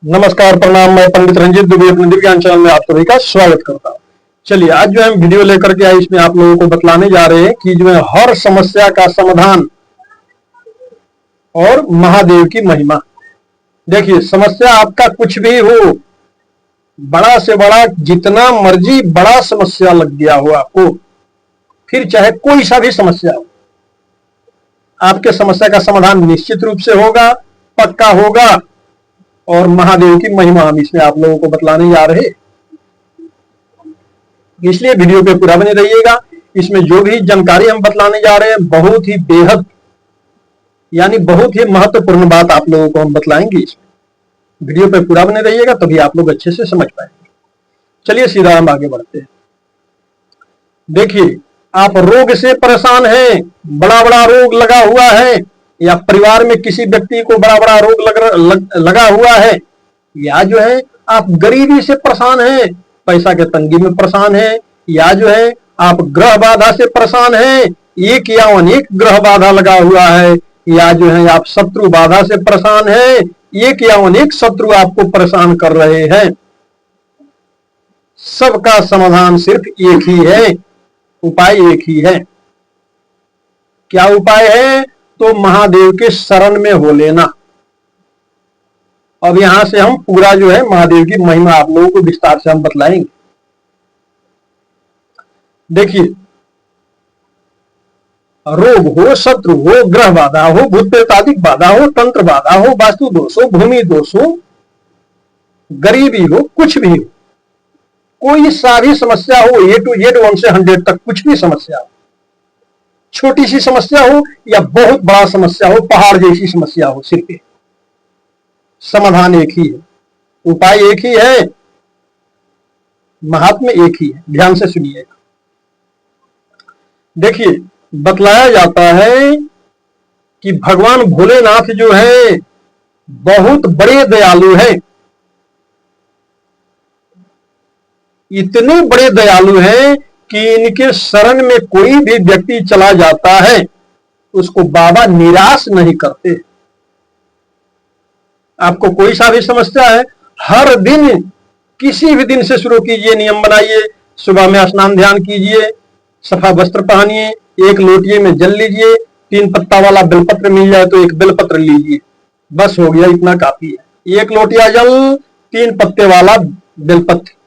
नमस्कार, प्रणाम। मैं पंडित रंजीत दुबे अपने दिव्यांग चैनल में आप सभी का स्वागत करता हूं। चलिए, आज जो हम वीडियो लेकर के आए, इसमें आप लोगों को बतलाने जा रहे हैं कि जो है हर समस्या का समाधान और महादेव की महिमा। देखिए, समस्या आपका कुछ भी हो, बड़ा से बड़ा, जितना मर्जी बड़ा समस्या लग गया हो आपको, फिर चाहे कोई सा भी समस्या हो, आपके समस्या का समाधान निश्चित रूप से होगा, पक्का होगा। और महादेव की महिमा हम इसमें आप लोगों को बतलाने जा रहे हैं, इसलिए वीडियो पे पूरा बने रहिएगा। इसमें जो भी जानकारी हम बतलाने जा रहे हैं, बहुत ही बेहद यानी बहुत ही महत्वपूर्ण बात आप लोगों को हम बतलाएंगे। इसमें वीडियो पे पूरा बने रहिएगा, तभी आप लोग अच्छे से समझ पाएंगे। चलिए सीधा हम आगे बढ़ते हैं। देखिए, आप रोग से परेशान हैं, बड़ा बड़ा रोग लगा हुआ है, या परिवार में किसी व्यक्ति को बड़ा बड़ा रोग लगा हुआ है, या जो है आप गरीबी से परेशान हैं, पैसा के तंगी में परेशान हैं, या जो है आप ग्रह बाधा से परेशान हैं, एक या अनेक ग्रह बाधा लगा हुआ है, या जो है आप शत्रु बाधा से परेशान हैं, एक या अनेक शत्रु आपको परेशान कर रहे हैं। सबका समाधान सिर्फ एक ही है, उपाय एक ही है। क्या उपाय है? तो महादेव के शरण में हो लेना। अब यहां से हम पूरा जो है महादेव की महिमा आप लोगों को विस्तार से हम बतलाएंगे। देखिए, रोग हो, शत्रु हो, ग्रह बाधा हो, भूत प्रेतादिक बाधा हो, तंत्र बाधा हो, वास्तु दोष हो, भूमि दोष हो, गरीबी हो, कुछ भी हो, कोई सा भी समस्या हो, ए टू जेड 1 से 100 तक, कुछ भी समस्या हो, छोटी सी समस्या हो या बहुत बड़ा समस्या हो, पहाड़ जैसी समस्या हो, सिर्फ समाधान एक ही है, उपाय एक ही है, महात्मा एक ही है। ध्यान से सुनिएगा। देखिए, बतलाया जाता है कि भगवान भोलेनाथ जो है बहुत बड़े दयालु है। इतने बड़े दयालु हैं कि इनके शरण में कोई भी व्यक्ति चला जाता है, उसको बाबा निराश नहीं करते। आपको कोई सा भी समस्या है, हर दिन, किसी भी दिन से शुरू कीजिए, नियम बनाइए, सुबह में स्नान ध्यान कीजिए, सफा वस्त्र पहनिए, एक लोटिए में जल लीजिए, 3 पत्ता वाला बेलपत्र मिल जाए तो एक बेलपत्र लीजिए, बस हो गया, इतना काफी है। 1 लोटिया जल, 3 पत्ते वाला बेलपत्र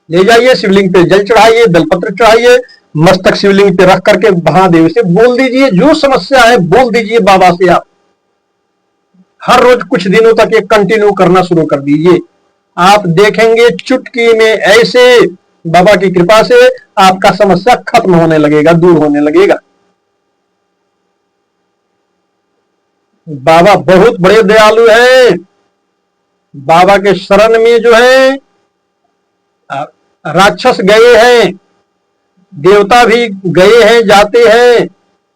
ले जाइए, शिवलिंग पे जल चढ़ाइए, बेलपत्र चढ़ाइए, मस्तक शिवलिंग पे रख करके महादेव से बोल दीजिए, जो समस्या है बोल दीजिए बाबा से। आप हर रोज कुछ दिनों तक ये कंटिन्यू करना शुरू कर दीजिए, आप देखेंगे चुटकी में ऐसे बाबा की कृपा से आपका समस्या खत्म होने लगेगा, दूर होने लगेगा। बाबा बहुत बड़े दयालु हैं। बाबा के शरण में जो है राक्षस गए हैं, देवता भी गए हैं, जाते हैं,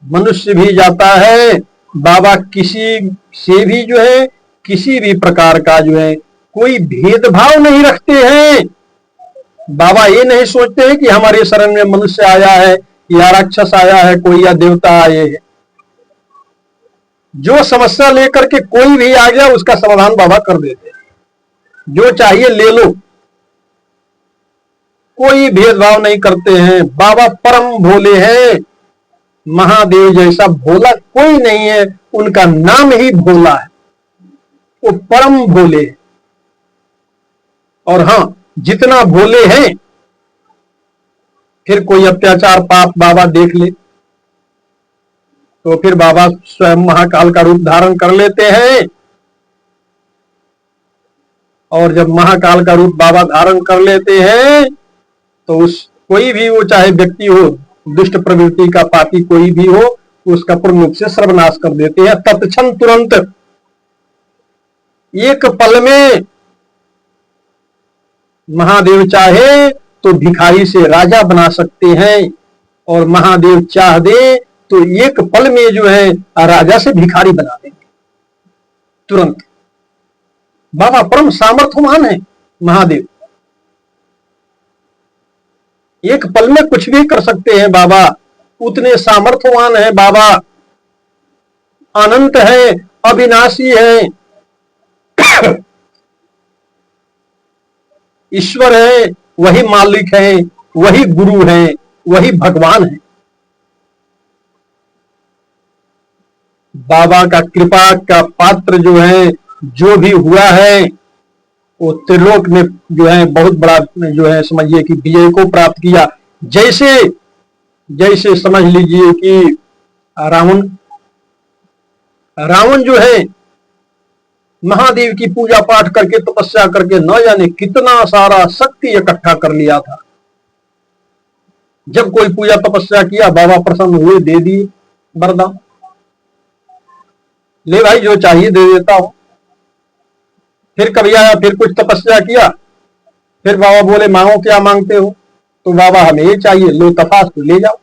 मनुष्य भी जाता है। बाबा किसी से भी जो है किसी भी प्रकार का जो है कोई भेदभाव नहीं रखते हैं। बाबा ये नहीं सोचते हैं कि हमारे शरण में मनुष्य आया है या राक्षस आया है, कोई या देवता आए हैं। जो समस्या लेकर के कोई भी आ गया, उसका समाधान बाबा कर देते हैं, जो चाहिए ले लो, कोई भेदभाव नहीं करते हैं। बाबा परम भोले हैं, महादेव जैसा भोला कोई नहीं है, उनका नाम ही भोला है, वो परम भोले। और हां, जितना भोले हैं, फिर कोई अत्याचार पाप बाबा देख ले तो फिर बाबा स्वयं महाकाल का रूप धारण कर लेते हैं। और जब महाकाल का रूप बाबा धारण कर लेते हैं तो उस कोई भी वो, चाहे व्यक्ति हो, दुष्ट प्रवृत्ति का पापी कोई भी हो, उसका पूर्ण रूप से सर्वनाश कर देते हैं तत्क्षण, तुरंत, एक पल में। महादेव चाहे तो भिखारी से राजा बना सकते हैं, और महादेव चाह दे तो एक पल में जो है राजा से भिखारी बना देंगे, तुरंत। बाबा परम सामर्थ्यवान है महादेव, एक पल में कुछ भी कर सकते हैं बाबा, उतने सामर्थ्यवान है बाबा, अनंत है, अविनाशी है। ईश्वर है, वही मालिक है, वही गुरु है, वही भगवान है। बाबा का कृपा का पात्र जो है, जो भी हुआ है वो त्रिलोक में जो है बहुत बड़ा जो है समझिए कि विजय को प्राप्त किया। जैसे जैसे समझ लीजिए कि रावण रावण जो है महादेव की पूजा पाठ करके तपस्या करके न जाने कितना सारा शक्ति इकट्ठा कर लिया था। जब कोई पूजा तपस्या किया बाबा प्रसन्न हुए, दे दिए वरदान, ले भाई जो चाहिए दे देता हूं। फिर कभी आया, फिर कुछ तपस्या किया, फिर बाबा बोले मांगो क्या मांगते हो, तो बाबा हमें ये चाहिए, लो तथास्तु, ले जाओ,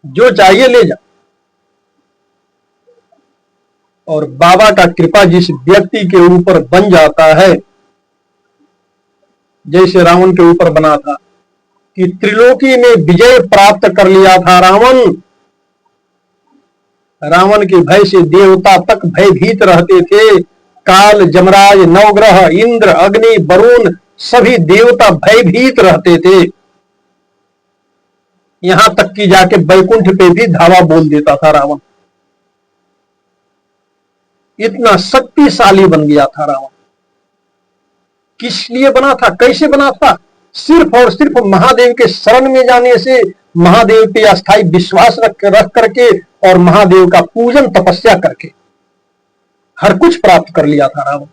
जो चाहिए ले जाओ। और बाबा का कृपा जिस व्यक्ति के ऊपर बन जाता है, जैसे रावण के ऊपर बना था कि त्रिलोकी में विजय प्राप्त कर लिया था रावण। रावण के भय से देवता तक भयभीत रहते थे। काल, जमराज, नवग्रह, इंद्र, अग्नि, वरुण सभी देवता भयभीत रहते थे। यहां तक कि जाके बैकुंठ पे भी धावा बोल देता था रावण। इतना शक्तिशाली बन गया था रावण। किस लिए बना था, कैसे बना था? सिर्फ और सिर्फ महादेव के शरण में जाने से, महादेव पे अस्थायी विश्वास रख करके और महादेव का पूजन तपस्या करके हर कुछ प्राप्त कर लिया था रावण।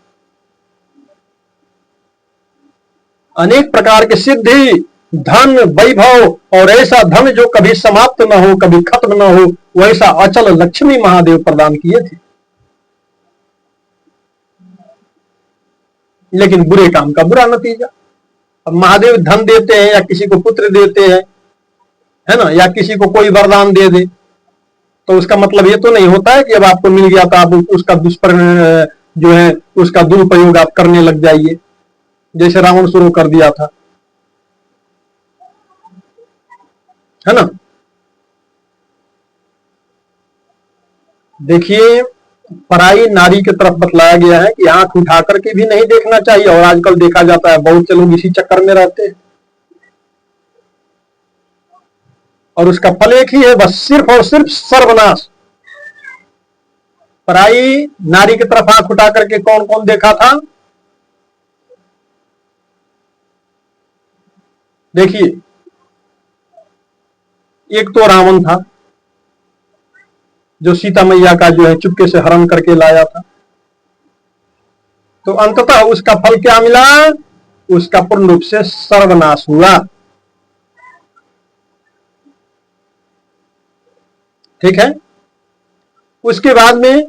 अनेक प्रकार के सिद्धि, धन, वैभव और ऐसा धन जो कभी समाप्त न हो, कभी खत्म न हो, वैसा अचल लक्ष्मी महादेव प्रदान किए थे। लेकिन बुरे काम का बुरा नतीजा। अब महादेव धन देते हैं या किसी को पुत्र देते हैं, है ना, या किसी को कोई वरदान दे दे, तो उसका मतलब ये तो नहीं होता है कि अब आपको मिल गया तो आप उसका जो है उसका दुरुपयोग आप करने लग जाइए, जैसे रावण शुरू कर दिया था, है ना। देखिए, पराई नारी की तरफ बतलाया गया है कि आंख उठा करके भी नहीं देखना चाहिए, और आजकल देखा जाता है बहुत से लोग इसी चक्कर में रहते हैं। और उसका फल एक ही है, बस सिर्फ और सिर्फ सर्वनाश। पराई नारी की तरफ आंख उठा करके कौन कौन देखा था? देखिए, एक तो रावण था जो सीता मैया का जो है चुपके से हरण करके लाया था। तो अंततः उसका फल क्या मिला? उसका पूर्ण रूप से सर्वनाश हुआ। ठीक है। उसके बाद में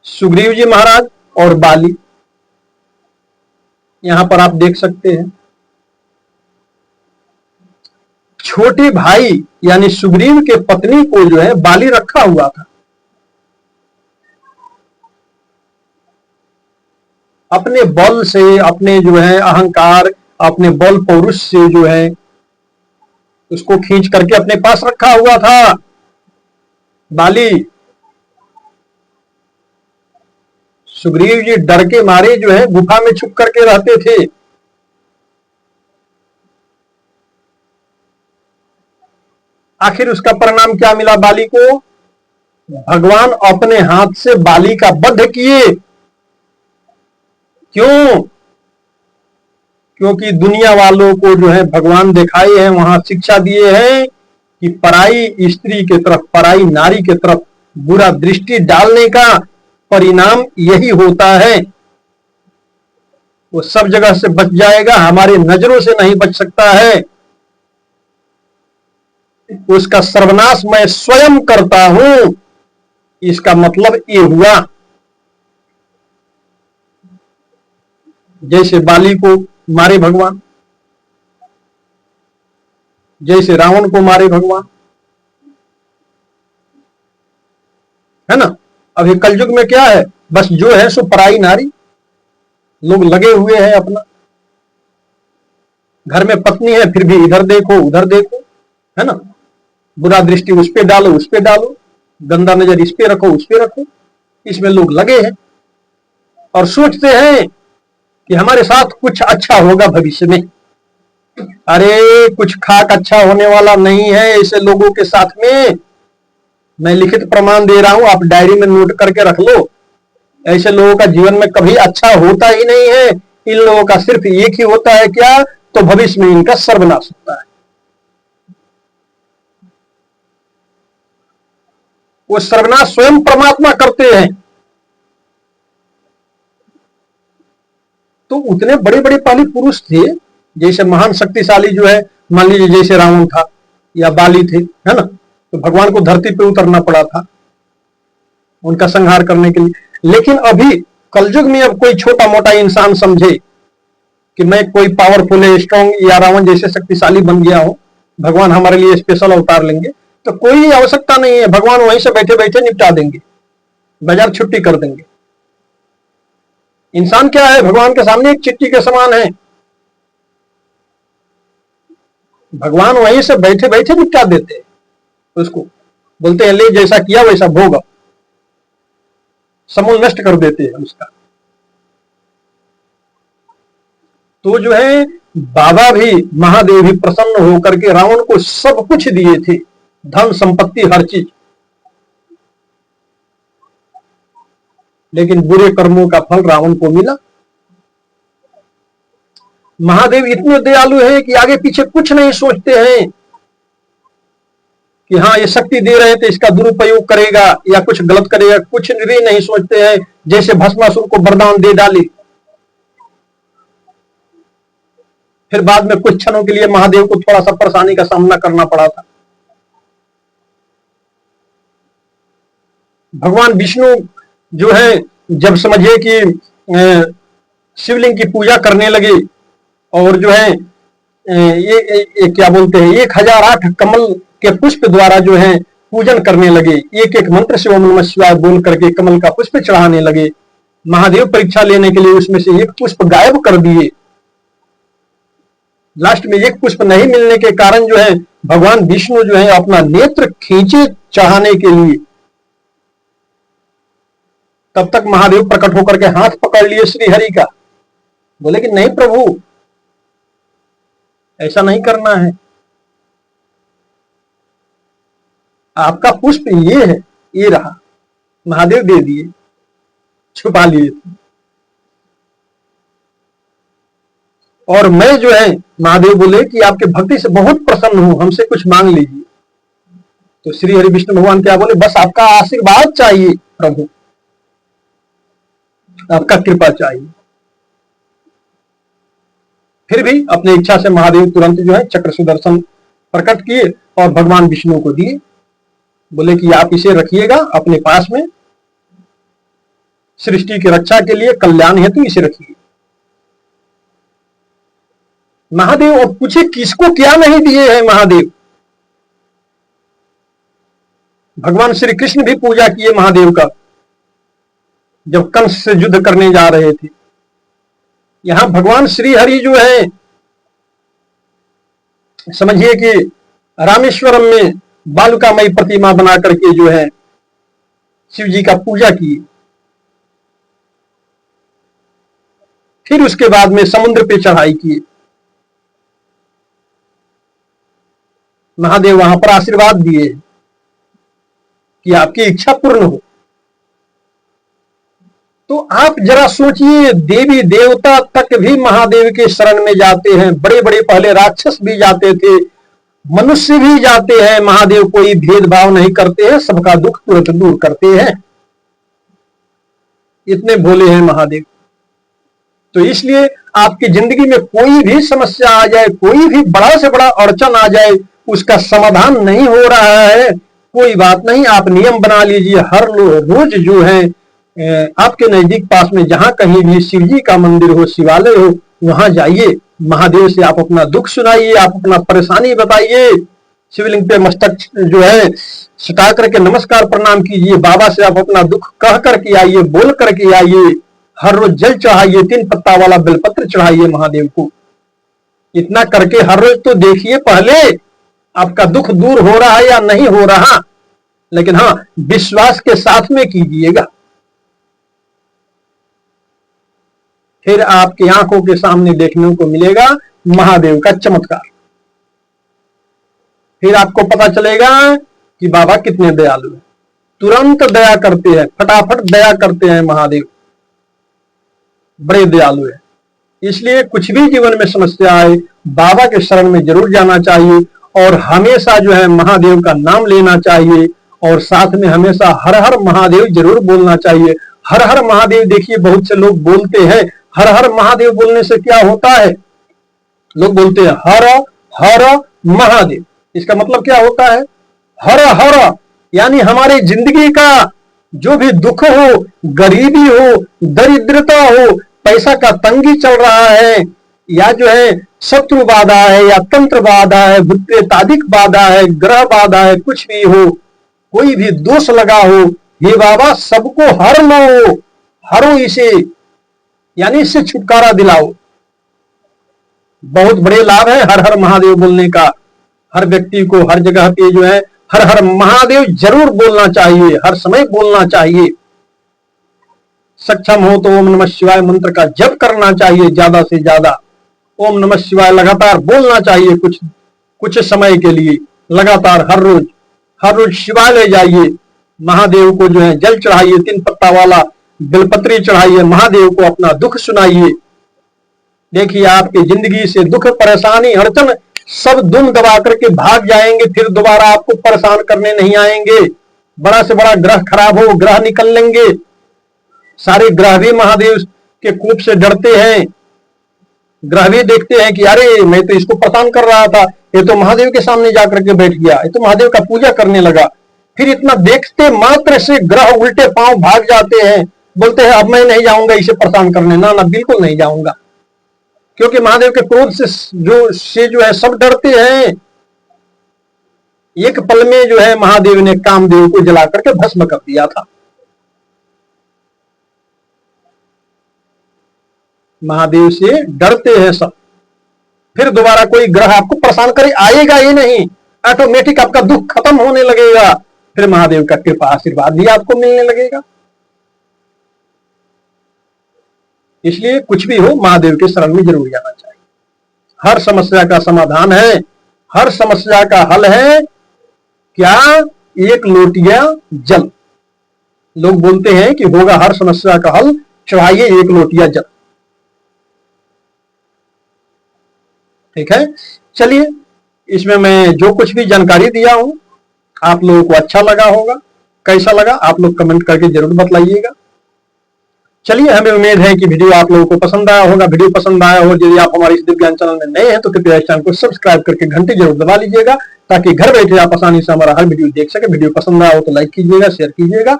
सुग्रीव जी महाराज और बाली, यहां पर आप देख सकते हैं छोटे भाई यानी सुग्रीव के पत्नी को जो है बाली रखा हुआ था। अपने बल से, अपने जो है अहंकार, अपने बल पौरुष से जो है उसको खींच करके अपने पास रखा हुआ था बाली। सुग्रीव जी डर के मारे जो है गुफा में छुप करके रहते थे। आखिर उसका परिणाम क्या मिला बाली को? भगवान अपने हाथ से बाली का वध किए। क्यों? क्योंकि दुनिया वालों को जो है भगवान दिखाए हैं, वहां शिक्षा दिए हैं कि पराई स्त्री के तरफ, पराई नारी के तरफ बुरा दृष्टि डालने का परिणाम यही होता है। वो सब जगह से बच जाएगा, हमारे नजरों से नहीं बच सकता है। उसका सर्वनाश मैं स्वयं करता हूं, इसका मतलब ये हुआ। जैसे बाली को मारे भगवान, जैसे रावण को मारे भगवान, है ना। अभी कलयुग में क्या है, बस जो है सो पराई नारी, लोग लगे हुए हैं अपना। घर में पत्नी है फिर भी इधर देखो उधर देखो, है ना। बुरा दृष्टि उस पे डालो उस पे डालो, गंदा नजर इस पे रखो उस पे रखो, इसमें लोग लगे हैं। और सोचते हैं कि हमारे साथ कुछ अच्छा होगा भविष्य में। अरे कुछ खाक अच्छा होने वाला नहीं है ऐसे लोगों के साथ में। मैं लिखित प्रमाण दे रहा हूं, आप डायरी में नोट करके रख लो। ऐसे लोगों का जीवन में कभी अच्छा होता ही नहीं है। इन लोगों का सिर्फ एक ही होता है, क्या? तो भविष्य में इनका सर्वनाश होता है। वो सर्वनाश स्वयं परमात्मा करते हैं। तो उतने बड़े बड़े पहले पुरुष थे, जैसे महान शक्तिशाली जो है, मान लीजिए जैसे रावण था या बाली थे, है ना, तो भगवान को धरती पे उतरना पड़ा था उनका संहार करने के लिए। लेकिन अभी कलयुग में अब कोई छोटा मोटा इंसान समझे कि मैं कोई पावरफुल है, स्ट्रॉन्ग, या रावण जैसे शक्तिशाली बन गया हो, भगवान हमारे लिए स्पेशल अवतार लेंगे, तो कोई आवश्यकता नहीं है। भगवान वहीं से बैठे बैठे निपटा देंगे, बाजार छुट्टी कर देंगे। इंसान क्या है? भगवान के सामने एक चिट्ठी के समान है। भगवान वहीं से बैठे बैठे निपटा देते हैं उसको, बोलते हैं ले जैसा किया वैसा भोग, समूल नष्ट कर देते हैं उसका। तो जो है बाबा भी, महादेव भी प्रसन्न होकर के रावण को सब कुछ दिए थे, धन संपत्ति हर चीज, लेकिन बुरे कर्मों का फल रावण को मिला। महादेव इतने दयालु हैं कि आगे पीछे कुछ नहीं सोचते हैं कि हाँ ये शक्ति दे रहे थे इसका दुरुपयोग करेगा या कुछ गलत करेगा, कुछ भी नहीं सोचते हैं। जैसे भस्मासुर को वरदान दे डाली, फिर बाद में कुछ क्षणों के लिए महादेव को थोड़ा सा परेशानी का सामना करना पड़ा था। भगवान विष्णु जो है, जब समझिए कि शिवलिंग की पूजा करने लगे और जो है ये क्या बोलते हैं, 1008 कमल के पुष्प द्वारा जो है पूजन करने लगे, एक एक मंत्र से ओम नमः शिवाय बोल करके कमल का पुष्प चढ़ाने लगे। महादेव परीक्षा लेने के लिए उसमें से एक पुष्प गायब कर दिए। लास्ट में एक पुष्प नहीं मिलने के कारण जो है भगवान विष्णु जो है अपना नेत्र खींचे चढ़ाने के लिए, तब तक महादेव प्रकट होकर के हाथ पकड़ लिए श्री हरि का, बोले कि नहीं प्रभु ऐसा नहीं करना है, आपका पुष्प ये है, ये रहा। महादेव दे दिए, छुपा लिए थे। और मैं जो है, महादेव बोले कि आपके भक्ति से बहुत प्रसन्न हूं, हमसे कुछ मांग लीजिए। तो श्री हरि विष्णु भगवान क्या बोले, बस आपका आशीर्वाद चाहिए प्रभु, आपका कृपा चाहिए। फिर भी अपनी इच्छा से महादेव तुरंत जो है चक्र सुदर्शन प्रकट किए और भगवान विष्णु को दिए। बोले कि आप इसे रखिएगा अपने पास में, सृष्टि की रक्षा के लिए, कल्याण हेतु इसे रखिए। महादेव और पूछे किसको क्या नहीं दिए हैं महादेव। भगवान श्री कृष्ण भी पूजा किए महादेव का, जब कंस से युद्ध करने जा रहे थे। यहां भगवान श्री हरि जो है, समझिए कि रामेश्वरम में बालुकामयी प्रतिमा बना करके जो है शिव जी का पूजा किए। फिर उसके बाद में समुद्र पे चढ़ाई किए। महादेव वहां पर आशीर्वाद दिए कि आपकी इच्छा पूर्ण हो। तो आप जरा सोचिए, देवी देवता तक भी महादेव के शरण में जाते हैं। बड़े बड़े पहले राक्षस भी जाते थे, मनुष्य भी जाते हैं। महादेव कोई भेदभाव नहीं करते हैं, सबका दुख तुरंत दूर करते हैं। इतने भोले हैं महादेव। तो इसलिए आपकी जिंदगी में कोई भी समस्या आ जाए, कोई भी बड़ा से बड़ा अड़चन आ जाए, उसका समाधान नहीं हो रहा है, कोई बात नहीं, आप नियम बना लीजिए। हर रोज जो है आपके नजदीक पास में जहां कहीं भी शिव जी का मंदिर हो, शिवालय हो, वहां जाइए, महादेव से आप अपना दुख सुनाइए, आप अपना परेशानी बताइए। शिवलिंग पे मस्तक जो है सटा करके नमस्कार प्रणाम कीजिए। बाबा से आप अपना दुख कह करके आइए, बोल करके आइए। हर रोज जल चढ़ाइए, 3 पत्ता वाला बेलपत्र चढ़ाइए महादेव को। इतना करके हर रोज तो देखिए पहले आपका दुख दूर हो रहा है या नहीं हो रहा। लेकिन हाँ, विश्वास के साथ में कीजिएगा। फिर आपकी आंखों के सामने देखने को मिलेगा महादेव का चमत्कार। फिर आपको पता चलेगा कि बाबा कितने दयालु हैं, तुरंत दया करते हैं, फटाफट दया करते हैं महादेव, बड़े दयालु है। इसलिए कुछ भी जीवन में समस्या आए बाबा के शरण में जरूर जाना चाहिए और हमेशा जो है महादेव का नाम लेना चाहिए और साथ में हमेशा हर हर महादेव जरूर बोलना चाहिए। हर हर महादेव देखिए बहुत से लोग बोलते हैं, हर हर महादेव बोलने से क्या होता है, लोग बोलते हैं हर हर महादेव, इसका मतलब क्या होता है, हर हर यानी हमारी जिंदगी का जो भी दुख हो, गरीबी हो, दरिद्रता हो, पैसा का तंगी चल रहा है या जो है शत्रु बाधा है या तंत्र बाधा है, भूतप्रेतादिक बाधा है, ग्रह बाधा है, कुछ भी हो, कोई भी दोष लगा हो, हे बाबा सबको हर लो, हरो इसे, यानी इससे छुटकारा दिलाओ। बहुत बड़े लाभ है हर हर महादेव बोलने का। हर व्यक्ति को हर जगह पे जो है हर हर महादेव जरूर बोलना चाहिए, हर समय बोलना चाहिए। सक्षम हो तो ओम नमः शिवाय मंत्र का जप करना चाहिए, ज्यादा से ज्यादा ओम नमः शिवाय लगातार बोलना चाहिए, कुछ समय के लिए लगातार हर रोज शिवालय जाइए, महादेव को जो है जल चढ़ाइए, 3 पत्ता वाला बेलपत्री चढ़ाइए, महादेव को अपना दुख सुनाइए। देखिए आपकी जिंदगी से दुख परेशानी अड़चन सब दुम दबा करके भाग जाएंगे, फिर दोबारा आपको परेशान करने नहीं आएंगे। बड़ा से बड़ा ग्रह खराब हो, ग्रह निकल लेंगे, सारे ग्रह भी महादेव के कोप से डरते हैं। ग्रह भी देखते हैं कि अरे मैं तो इसको परेशान कर रहा था, ये तो महादेव के सामने जाकर के बैठ गया, ये तो महादेव का पूजा करने लगा। फिर इतना देखते मात्र से ग्रह उल्टे पांव भाग जाते हैं, बोलते हैं अब मैं नहीं जाऊंगा इसे परेशान करने, ना बिल्कुल नहीं जाऊंगा, क्योंकि महादेव के क्रोध से जो है सब डरते हैं। एक पल में जो है महादेव ने कामदेव को जला करके भस्म कर दिया था। महादेव से डरते हैं सब, फिर दोबारा कोई ग्रह आपको परेशान करे आएगा ही नहीं, ऑटोमेटिक आपका दुख खत्म होने लगेगा, फिर महादेव का कृपा आशीर्वाद भी आपको मिलने लगेगा। इसलिए कुछ भी हो महादेव के शरण में जरूर जाना चाहिए। हर समस्या का समाधान है, हर समस्या का हल है क्या, एक लोटिया जल। लोग बोलते हैं कि होगा हर समस्या का हल, चढ़ाइए एक लोटिया जल। ठीक है, चलिए इसमें मैं जो कुछ भी जानकारी दिया हूं आप लोगों को अच्छा लगा होगा, कैसा लगा आप लोग कमेंट करके जरूर बतलाइएगा। चलिए हमें उम्मीद है कि वीडियो आप लोगों को पसंद आया होगा। वीडियो पसंद आया हो, यदि आप हमारे इस दिव्य ज्ञान चैनल में नए हैं तो कृपया इस चैनल को सब्सक्राइब करके घंटी जरूर दबा लीजिएगा, ताकि घर बैठे आप आसानी से हमारा हर वीडियो देख सके। वीडियो पसंद आया हो तो लाइक कीजिएगा, शेयर कीजिएगा,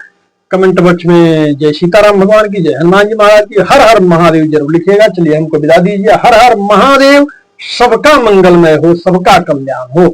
कमेंट बॉक्स में जय सीताराम भगवान की, जय हनुमान जी महाराज की, हर हर महादेव जरूर लिखिएगा। चलिए हमको विदा दीजिए। हर हर महादेव, सबका मंगलमय हो, सबका कल्याण हो।